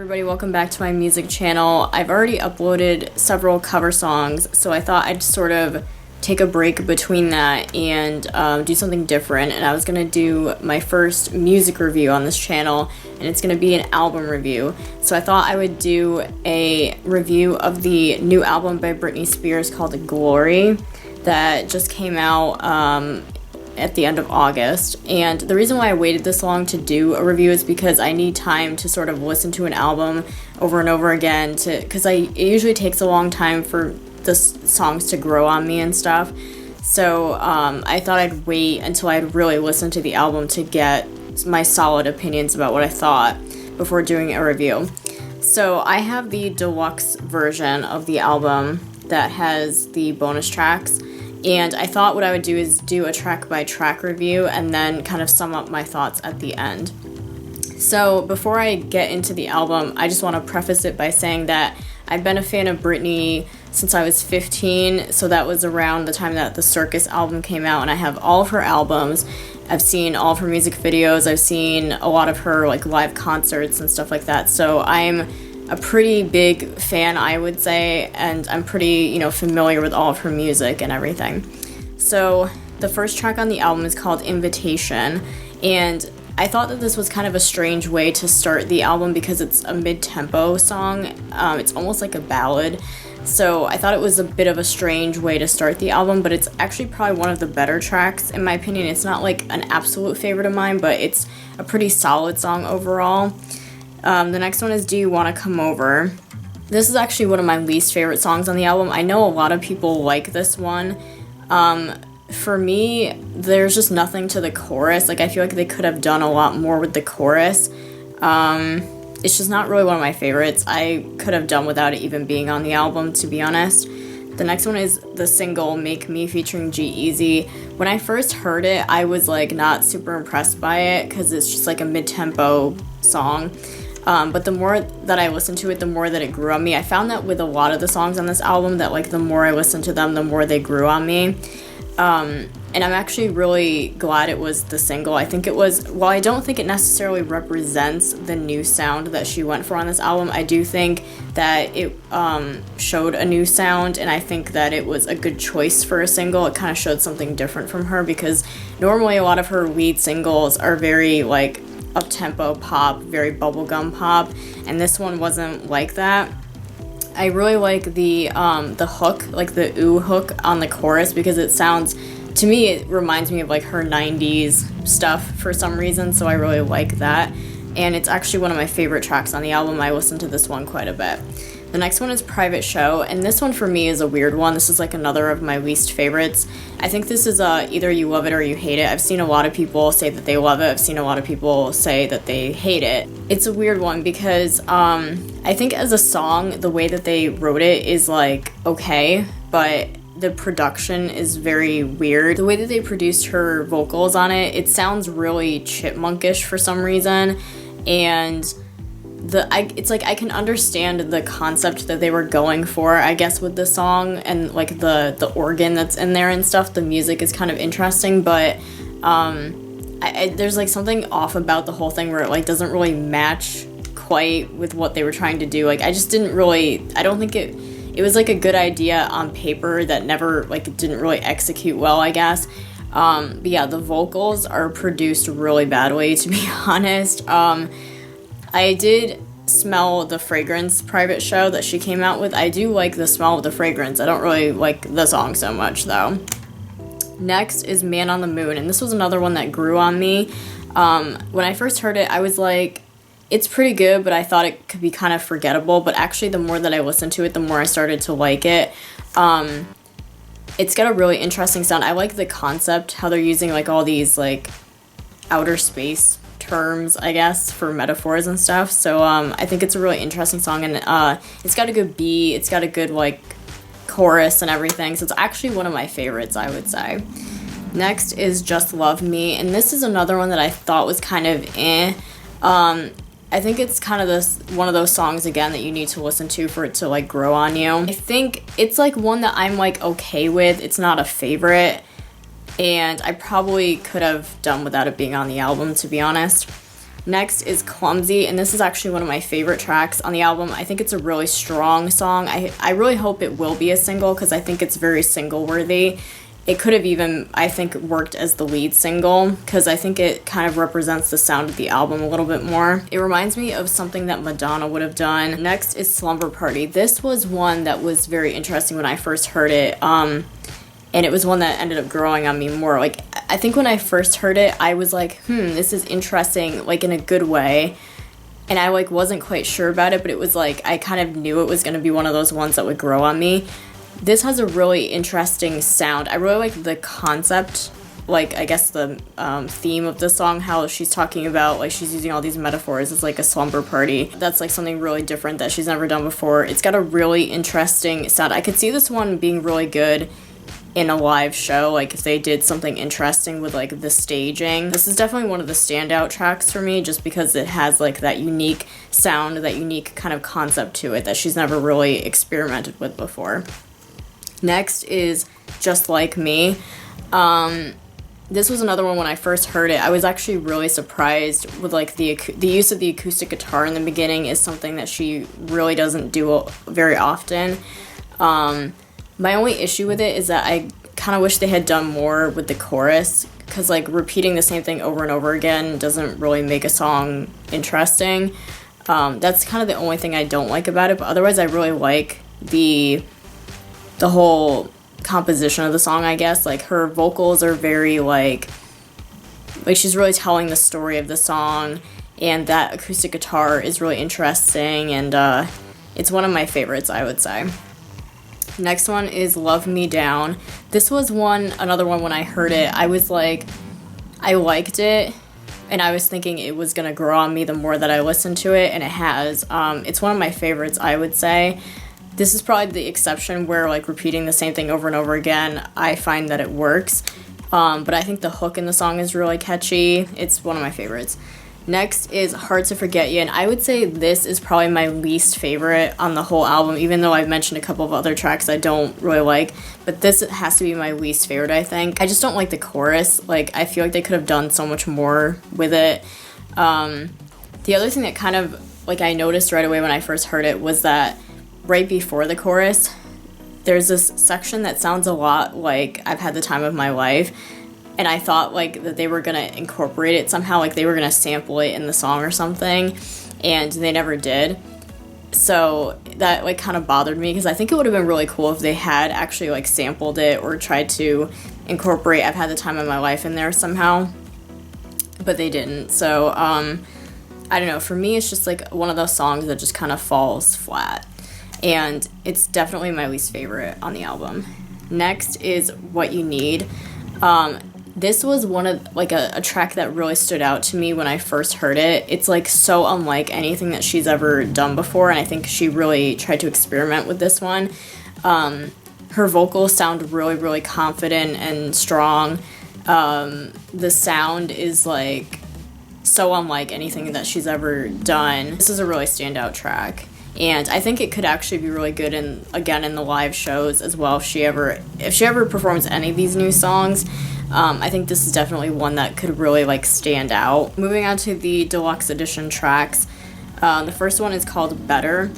everybody, welcome back to my music channel. I've already uploaded several cover songs, so I thought I'd sort of take a break between that and do something different. And I was gonna do my first music review on this channel, and it's gonna be an album review. So I thought I would do a review of the new album by Britney Spears called Glory that just came out at the end of August. And the reason why I waited this long to do a review is because I need time to sort of listen to an album over and over again because it usually takes a long time for the songs to grow on me and stuff. So I thought I'd wait until I'd really listened to the album to get my solid opinions about what I thought before doing a review. So I have the deluxe version of the album that has the bonus tracks. And I thought what I would do is do a track-by-track review and then kind of sum up my thoughts at the end. So before I get into the album, I just want to preface it by saying that I've been a fan of Britney since I was 15, so that was around the time that the Circus album came out, and I have all of her albums. I've seen all of her music videos, I've seen a lot of her live concerts and stuff like that, so I'm a pretty big fan, I would say, and I'm pretty, familiar with all of her music and everything. So the first track on the album is called Invitation, and I thought that this was kind of a strange way to start the album because it's a mid-tempo song. It's almost like a ballad, so I thought it was a bit of a strange way to start the album, but it's actually probably one of the better tracks, in my opinion. It's not like an absolute favorite of mine, but it's a pretty solid song overall. The next one is Do You Want to Come Over? This is actually one of my least favorite songs on the album. I know a lot of people like this one. For me, there's just nothing to the chorus. I feel like they could have done a lot more with the chorus. It's just not really one of my favorites. I could have done without it even being on the album, to be honest. The next one is the single Make Me featuring G-Eazy. When I first heard it, I was not super impressed by it because it's just a mid-tempo song. But the more that I listened to it, the more that it grew on me. I found that with a lot of the songs on this album that the more I listened to them, the more they grew on me. And I'm actually really glad it was the single. I think it was, while I don't think it necessarily represents the new sound that she went for on this album, I do think that it showed a new sound, and I think that it was a good choice for a single. It kind of showed something different from her because normally a lot of her lead singles are very up-tempo pop, very bubblegum pop, and this one wasn't like that. I really like the hook, the ooh hook on the chorus, because it sounds, to me, it reminds me of her 90s stuff for some reason, so I really like that. And it's actually one of my favorite tracks on the album. I listen to this one quite a bit. The next one is Private Show, and this one for me is a weird one. This is another of my least favorites. I think this is either you love it or you hate it. I've seen a lot of people say that they love it. I've seen a lot of people say that they hate it. It's a weird one because I think as a song, the way that they wrote it is okay, but the production is very weird. The way that they produced her vocals on it, it sounds really chipmunkish for some reason, and it's I can understand the concept that they were going for, I guess, with the song, and the organ that's in there and stuff. The music is kind of interesting, but there's something off about the whole thing where it doesn't really match quite with what they were trying to do. I just didn't really, I don't think it was a good idea on paper that never didn't really execute well, I guess. But yeah, the vocals are produced really badly, to be honest. I did smell the fragrance Private Show that she came out with. I do like the smell of the fragrance. I don't really like the song so much, though. Next is Man on the Moon, and this was another one that grew on me. When I first heard it, I was it's pretty good, but I thought it could be kind of forgettable. But actually, the more that I listened to it, the more I started to like it. It's got a really interesting sound. I like the concept, how they're using all these outer space terms, I guess, for metaphors and stuff. So I think it's a really interesting song, and it's got a good beat. It's got a good chorus and everything. So it's actually one of my favorites, I would say. Next is Just Love Me, and this is another one that I thought was kind of eh. I think it's kind of one of those songs again that you need to listen to for it to grow on you. I think it's one that I'm okay with. It's not a favorite, and I probably could have done without it being on the album, to be honest. Next is Clumsy, and this is actually one of my favorite tracks on the album. I think it's a really strong song. I really hope it will be a single because I think it's very single worthy. It could have even, I think, worked as the lead single because I think it kind of represents the sound of the album a little bit more. It reminds me of something that Madonna would have done. Next is Slumber Party. This was one that was very interesting when I first heard it. And it was one that ended up growing on me more. Like, I think when I first heard it, I was like, this is interesting, like, in a good way. And I, like, wasn't quite sure about it, but it was like, I kind of knew it was going to be one of those ones that would grow on me. This has a really interesting sound. I really like the concept, like, I guess the theme of the song, how she's talking about, like, she's using all these metaphors as, like, a slumber party. That's, like, something really different that she's never done before. It's got a really interesting sound. I could see this one being really good in a live show, like if they did something interesting with like the staging. This is definitely one of the standout tracks for me just because it has like that unique sound, that unique kind of concept to it that she's never really experimented with before. Next is Just Like Me. This was another one when I first heard it. I was actually really surprised with like the use of the acoustic guitar in the beginning is something that she really doesn't do very often. My only issue with it is that I kind of wish they had done more with the chorus because like repeating the same thing over and over again doesn't really make a song interesting. That's kind of the only thing I don't like about it, but otherwise I really like the whole composition of the song, I guess. Like her vocals are very like she's really telling the story of the song, and that acoustic guitar is really interesting, and it's one of my favorites, I would say. Next one is Love Me Down. This was another one when I heard it, I was like, I liked it, and I was thinking it was gonna grow on me the more that I listened to it, and it has. It's one of my favorites, I would say. This is probably the exception where like repeating the same thing over and over again, I find that it works. But I think the hook in the song is really catchy. It's one of my favorites. Next is Hard to Forget You, and I would say this is probably my least favorite on the whole album, even though I've mentioned a couple of other tracks I don't really like, but this has to be my least favorite, I think. I just don't like the chorus. Like, I feel like they could have done so much more with it. The other thing that kind of, like, I noticed right away when I first heard it was that right before the chorus, there's this section that sounds a lot like I've Had the Time of My Life. And I thought, like, that they were going to incorporate it somehow, like they were going to sample it in the song or something, and they never did. So that, like, kind of bothered me, because I think it would have been really cool if they had actually, like, sampled it or tried to incorporate I've Had the Time of My Life in there somehow. But they didn't. So, I don't know. For me, it's just, like, one of those songs that just kind of falls flat. And it's definitely my least favorite on the album. Next is What You Need. This was one of, like, a track that really stood out to me when I first heard it. It's, like, so unlike anything that she's ever done before, and I think she really tried to experiment with this one. Her vocals sound really, really confident and strong. The sound is, like, so unlike anything that she's ever done. This is a really standout track. And I think it could actually be really good in the live shows as well if she ever performs any of these new songs. I think this is definitely one that could really like stand out. Moving on to the deluxe edition tracks. The first one is called Better.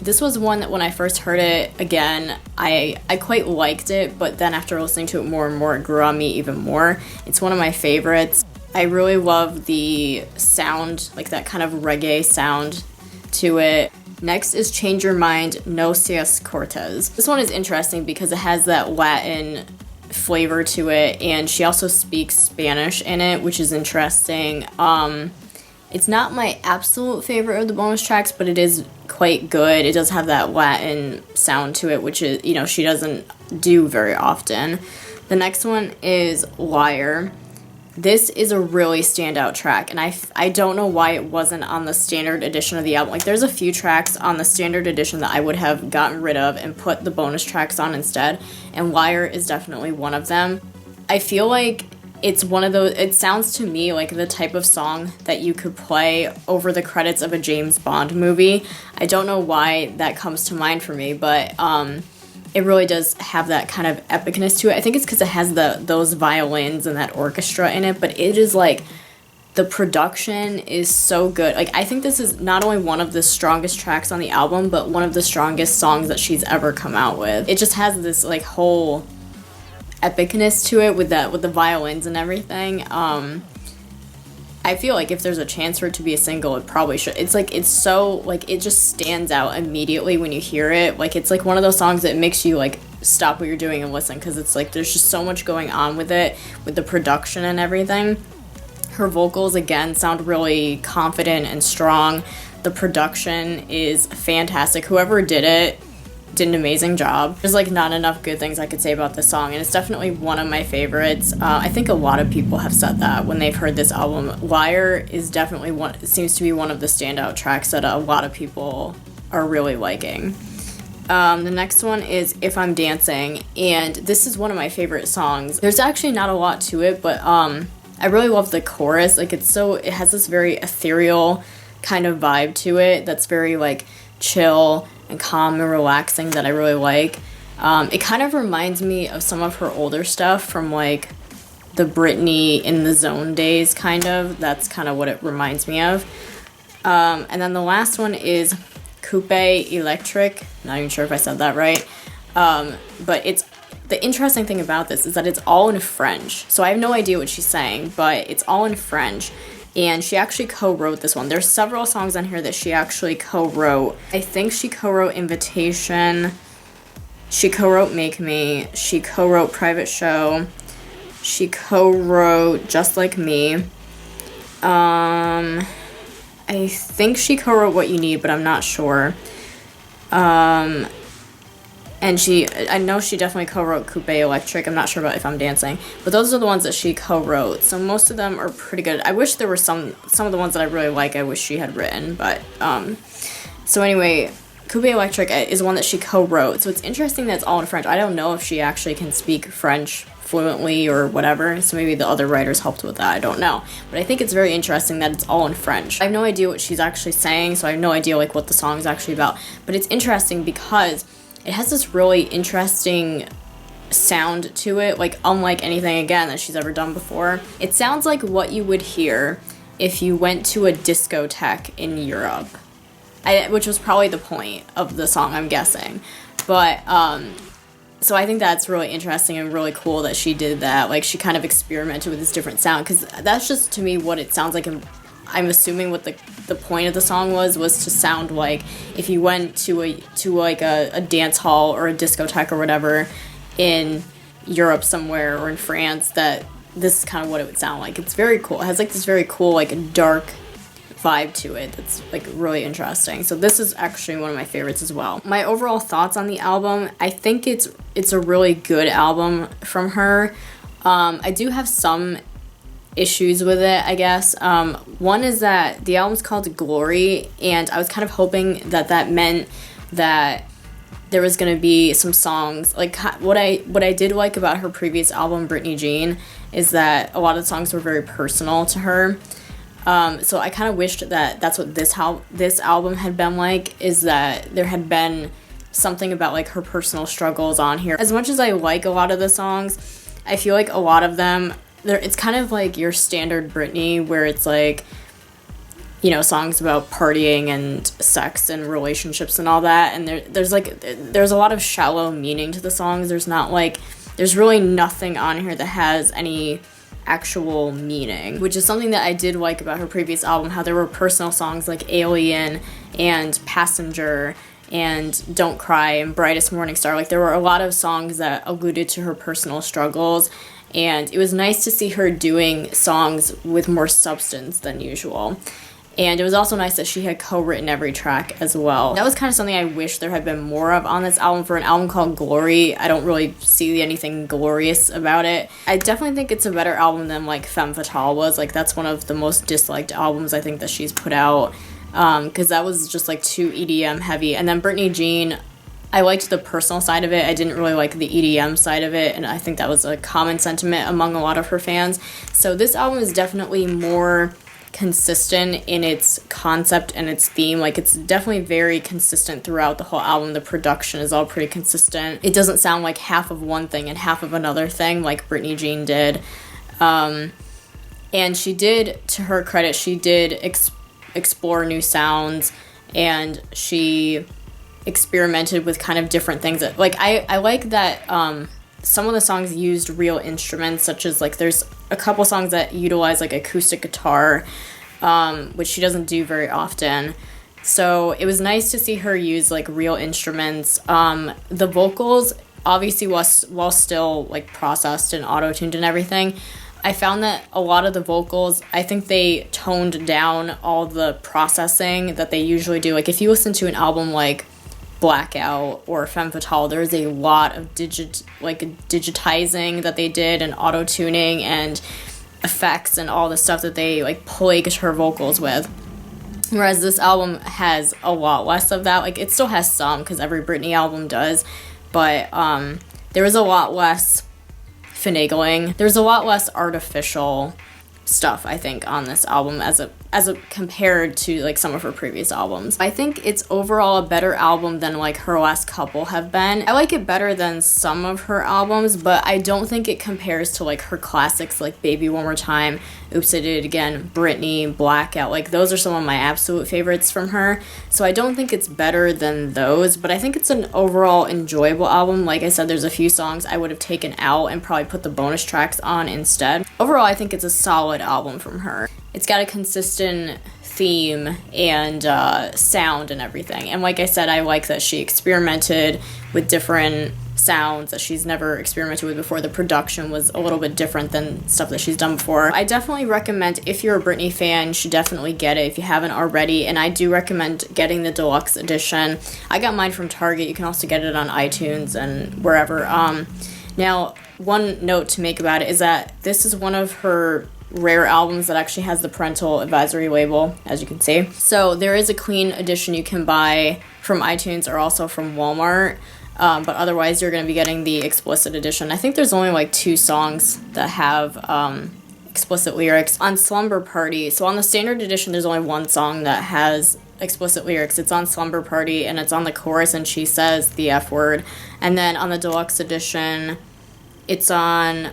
This was one that when I first heard it, again, I quite liked it, but then after listening to it more and more, it grew on me even more. It's one of my favorites. I really love the sound, like that kind of reggae sound to it. Next is Change Your Mind, No Seas Cortez. This one is interesting because it has that Latin flavor to it, and she also speaks Spanish in it, which is interesting. It's not my absolute favorite of the bonus tracks, but it is quite good. It does have that Latin sound to it, which is, she doesn't do very often. The next one is Liar. This is a really standout track, and I don't know why it wasn't on the standard edition of the album. Like, there's a few tracks on the standard edition that I would have gotten rid of and put the bonus tracks on instead, and Liar is definitely one of them. I feel like it's one of those, it sounds to me like the type of song that you could play over the credits of a James Bond movie. I don't know why that comes to mind for me, but it really does have that kind of epicness to it. I think it's because it has those violins and that orchestra in it, but it is like The production is so good. Like, I think this is not only one of the strongest tracks on the album, but one of the strongest songs that she's ever come out with. It just has this like whole epicness to it with the violins and everything. I feel like if there's a chance for it to be a single, it probably should. It's like, it's so, like, it just stands out immediately when you hear it. Like, it's like one of those songs that makes you like stop what you're doing and listen, because it's like there's just so much going on with it, with the production and everything. Her vocals, again, sound really confident and strong. The production is fantastic. Whoever did it did an amazing job. There's like not enough good things I could say about this song, and it's definitely one of my favorites. I think a lot of people have said that when they've heard this album. Liar is definitely one, it seems to be one of the standout tracks that a lot of people are really liking. The next one is If I'm Dancing, and this is one of my favorite songs. There's actually not a lot to it, but I really love the chorus. Like, it has this very ethereal kind of vibe to it that's very like chill and calm and relaxing that I really like. It kind of reminds me of some of her older stuff from like the Britney In the Zone days, kind of. That's kind of what it reminds me of. And then the last one is Coupe Electric. Not even sure if I said that right. But it's, the interesting thing about this is that it's all in French. So I have no idea what she's saying, but it's all in French. And she actually co-wrote this one. There's several songs on here that she actually co-wrote. I think she co-wrote Invitation. She co-wrote Make Me. She co-wrote Private Show. She co-wrote Just Like Me. I think she co-wrote What You Need, but I'm not sure. And I know she definitely co-wrote Coupe Electric. I'm not sure about If I'm Dancing. But those are the ones that she co-wrote. So most of them are pretty good. I wish there were some of the ones that I really like I wish she had written. But, so anyway, Coupe Electric is one that she co-wrote. So it's interesting that it's all in French. I don't know if she actually can speak French fluently or whatever. So maybe the other writers helped with that. I don't know. But I think it's very interesting that it's all in French. I have no idea what she's actually saying. So I have no idea like what the song is actually about. But it's interesting because it has this really interesting sound to it, like unlike anything, again, that she's ever done before. It sounds like what you would hear if you went to a discotheque in Europe, which was probably the point of the song, I'm guessing. But, so I think that's really interesting and really cool that she did that. Like, she kind of experimented with this different sound, because that's just, to me, what it sounds like. I'm assuming what the point of the song was to sound like if you went to a dance hall or a discotheque or whatever in Europe somewhere or in France, that this is kind of what it would sound like. It's very cool. It has like this very cool like dark vibe to it that's like really interesting. So this is actually one of my favorites as well. My overall thoughts on the album, I think it's a really good album from her. I do have some issues with it, I guess. One is that the album's called Glory, and I was kind of hoping that meant that there was going to be some songs, like what I did like about her previous album, Britney Jean, is that a lot of the songs were very personal to her. So I kind of wished that that's what this album had been like, is that there had been something about like her personal struggles on here. As much as I like a lot of the songs, I feel like a lot of them, it's kind of like your standard Britney, where it's like, you know, songs about partying and sex and relationships and all that, and there's a lot of shallow meaning to the songs. There's really nothing on here that has any actual meaning, which is something that I did like about her previous album, how there were personal songs like Alien and Passenger and Don't Cry and Brightest Morning Star. Like, there were a lot of songs that alluded to her personal struggles, and it was nice to see her doing songs with more substance than usual. And it was also nice that she had co-written every track as well. That was kind of something I wish there had been more of on this album. For an album called Glory, I don't really see anything glorious about it. I definitely think it's a better album than like Femme Fatale was. Like, that's one of the most disliked albums I think that she's put out, because that was just like too EDM heavy. And then Britney Jean, I liked the personal side of it. I didn't really like the EDM side of it, and I think that was a common sentiment among a lot of her fans. So this album is definitely more consistent in its concept and its theme. Like, it's definitely very consistent throughout the whole album. The production is all pretty consistent. It doesn't sound like half of one thing and half of another thing like Britney Jean did. And she did, to her credit, she did explore new sounds, and she experimented with kind of different things. Like, I like that some of the songs used real instruments, such as, like, there's a couple songs that utilize, like, acoustic guitar, which she doesn't do very often. So it was nice to see her use, like, real instruments. The vocals, obviously, while still, like, processed and auto-tuned and everything, I found that a lot of the vocals, I think they toned down all the processing that they usually do. Like, if you listen to an album like Blackout or Femme Fatale, there's a lot of digitizing that they did, and auto-tuning and effects and all the stuff that they, like, plagued her vocals with. Whereas this album has a lot less of that. Like, it still has some, because every Britney album does, but there was a lot less finagling. There's a lot less artificial stuff, I think, on this album as a compared to, like, some of her previous albums. I think it's overall a better album than, like, her last couple have been. I like it better than some of her albums, but I don't think it compares to, like, her classics like Baby One More Time, Oops, I Did It Again, Britney, Blackout. Like, those are some of my absolute favorites from her. So I don't think it's better than those, but I think it's an overall enjoyable album. Like I said, there's a few songs I would have taken out and probably put the bonus tracks on instead. Overall, I think it's a solid album from her. It's got a consistent theme and sound and everything. And like I said, I like that she experimented with different sounds that she's never experimented with before. The production was a little bit different than stuff that she's done before. I definitely recommend, if you're a Britney fan, you should definitely get it if you haven't already. And I do recommend getting the deluxe edition. I got mine from Target. You can also get it on iTunes and wherever. Now, one note to make about it is that this is one of her rare albums that actually has the parental advisory label, as you can see. So there is a clean edition you can buy from iTunes or also from Walmart, but otherwise you're going to be getting the explicit edition. I think there's only like 2 songs that have explicit lyrics. On Slumber Party, so on the standard edition there's only 1 song that has explicit lyrics. It's on Slumber Party, and it's on the chorus, and she says the F word. And then on the deluxe edition, it's on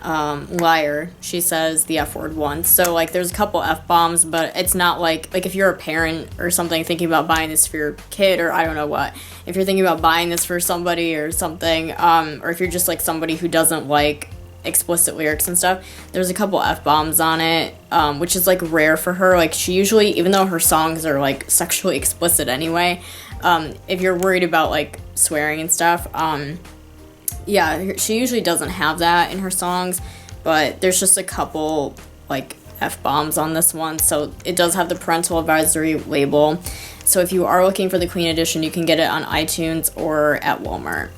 Liar. She says the F word once. So, like, there's a couple F-bombs, but it's not like if you're a parent or something thinking about buying this for your kid, or I don't know what. If you're thinking about buying this for somebody or something, or if you're just, like, somebody who doesn't like explicit lyrics and stuff, there's a couple F-bombs on it, which is, like, rare for her. Like, she usually, even though her songs are, like, sexually explicit anyway, if you're worried about, like, swearing and stuff, yeah, she usually doesn't have that in her songs, but there's just a couple, like, F-bombs on this one, so it does have the parental advisory label. So if you are looking for the clean edition, you can get it on iTunes or at Walmart.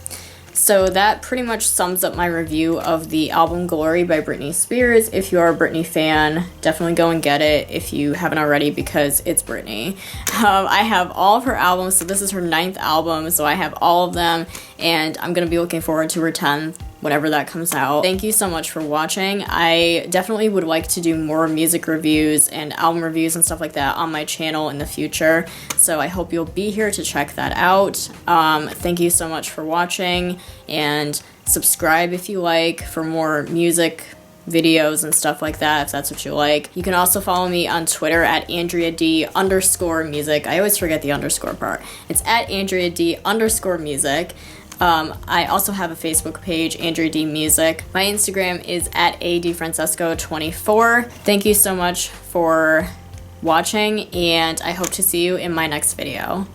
So that pretty much sums up my review of the album Glory by Britney Spears. If you are a Britney fan, definitely go and get it if you haven't already, because it's Britney. I have all of her albums, so this is her 9th album, so I have all of them, and I'm going to be looking forward to her 10th whenever that comes out. Thank you so much for watching. I definitely would like to do more music reviews and album reviews and stuff like that on my channel in the future, so I hope you'll be here to check that out. Thank you so much for watching, and subscribe if you like for more music videos and stuff like that, if that's what you like. You can also follow me on Twitter at AndreaD_music. I always forget the underscore part. It's at AndreaD_music. I also have a Facebook page, Andrea D Music. My Instagram is at ADFrancesco24. Thank you so much for watching, and I hope to see you in my next video.